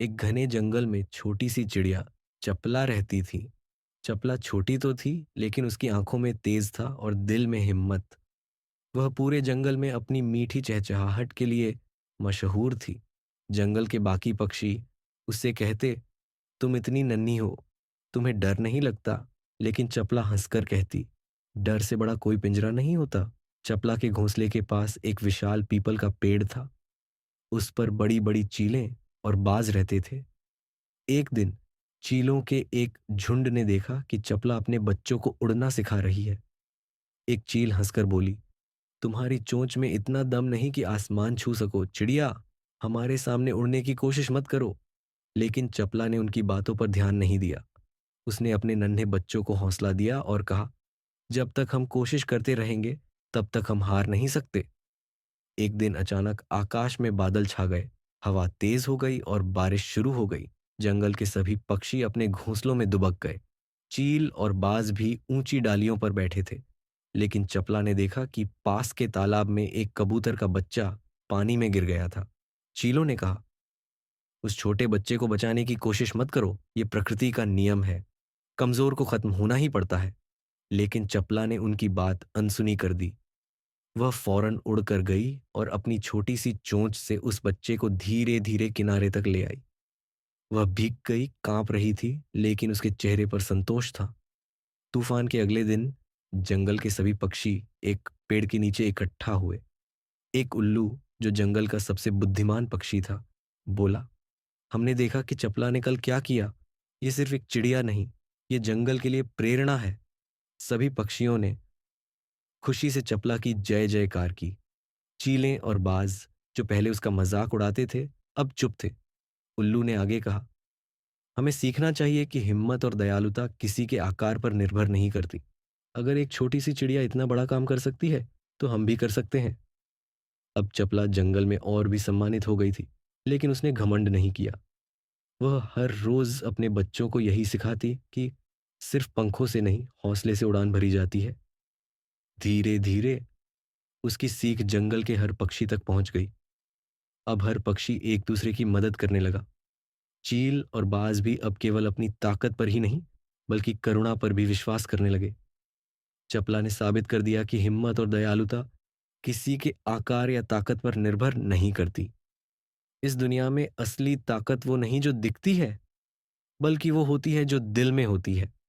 एक घने जंगल में छोटी सी चिड़िया चपला रहती थी। चपला छोटी तो थी, लेकिन उसकी आंखों में तेज था और दिल में हिम्मत। वह पूरे जंगल में अपनी मीठी चहचहाहट के लिए मशहूर थी। जंगल के बाकी पक्षी उससे कहते, तुम इतनी नन्ही हो, तुम्हें डर नहीं लगता? लेकिन चपला हंसकर कहती, डर से बड़ा कोई पिंजरा नहीं होता। चपला के घोंसले के पास एक विशाल पीपल का पेड़ था। उस पर बड़ी बड़ी चीलें और बाज रहते थे। एक दिन चीलों के एक झुंड ने देखा कि चपला अपने बच्चों को उड़ना सिखा रही है। एक चील हंसकर बोली, तुम्हारी चोंच में इतना दम नहीं कि आसमान छू सको, चिड़िया। हमारे सामने उड़ने की कोशिश मत करो। लेकिन चपला ने उनकी बातों पर ध्यान नहीं दिया। उसने अपने नन्हे बच्चों को हौसला दिया और कहा, जब तक हम कोशिश करते रहेंगे, तब तक हम हार नहीं सकते। एक दिन अचानक आकाश में बादल छा गए। हवा तेज हो गई और बारिश शुरू हो गई। जंगल के सभी पक्षी अपने घोंसलों में दुबक गए। चील और बाज भी ऊंची डालियों पर बैठे थे। लेकिन चपला ने देखा कि पास के तालाब में एक कबूतर का बच्चा पानी में गिर गया था। चीलों ने कहा, उस छोटे बच्चे को बचाने की कोशिश मत करो, ये प्रकृति का नियम है। कमजोर को खत्म होना ही पड़ता है। लेकिन चपला ने उनकी बात अनसुनी कर दी। वह फौरन उड़कर गई और अपनी छोटी सी चोंच से उस बच्चे को धीरे धीरे किनारे तक ले आई। वह भीग गई, कांप रही थी, लेकिन उसके चेहरे पर संतोष था। तूफान के अगले दिन जंगल के सभी पक्षी एक पेड़ के नीचे इकट्ठा हुए। एक उल्लू, जो जंगल का सबसे बुद्धिमान पक्षी था, बोला, हमने देखा कि चपला ने कल क्या किया। ये सिर्फ एक चिड़िया नहीं, ये जंगल के लिए प्रेरणा है। सभी पक्षियों ने खुशी से चपला की जय जयकार की। चीलें और बाज, जो पहले उसका मजाक उड़ाते थे, अब चुप थे। उल्लू ने आगे कहा, हमें सीखना चाहिए कि हिम्मत और दयालुता किसी के आकार पर निर्भर नहीं करती। अगर एक छोटी सी चिड़िया इतना बड़ा काम कर सकती है, तो हम भी कर सकते हैं। अब चपला जंगल में और भी सम्मानित हो गई थी, लेकिन उसने घमंड नहीं किया। वह हर रोज अपने बच्चों को यही सिखाती कि सिर्फ पंखों से नहीं, हौसले से उड़ान भरी जाती है। धीरे धीरे उसकी सीख जंगल के हर पक्षी तक पहुंच गई। अब हर पक्षी एक दूसरे की मदद करने लगा। चील और बाज भी अब केवल अपनी ताकत पर ही नहीं, बल्कि करुणा पर भी विश्वास करने लगे। चपला ने साबित कर दिया कि हिम्मत और दयालुता किसी के आकार या ताकत पर निर्भर नहीं करती। इस दुनिया में असली ताकत वो नहीं जो दिखती है, बल्कि वो होती है जो दिल में होती है।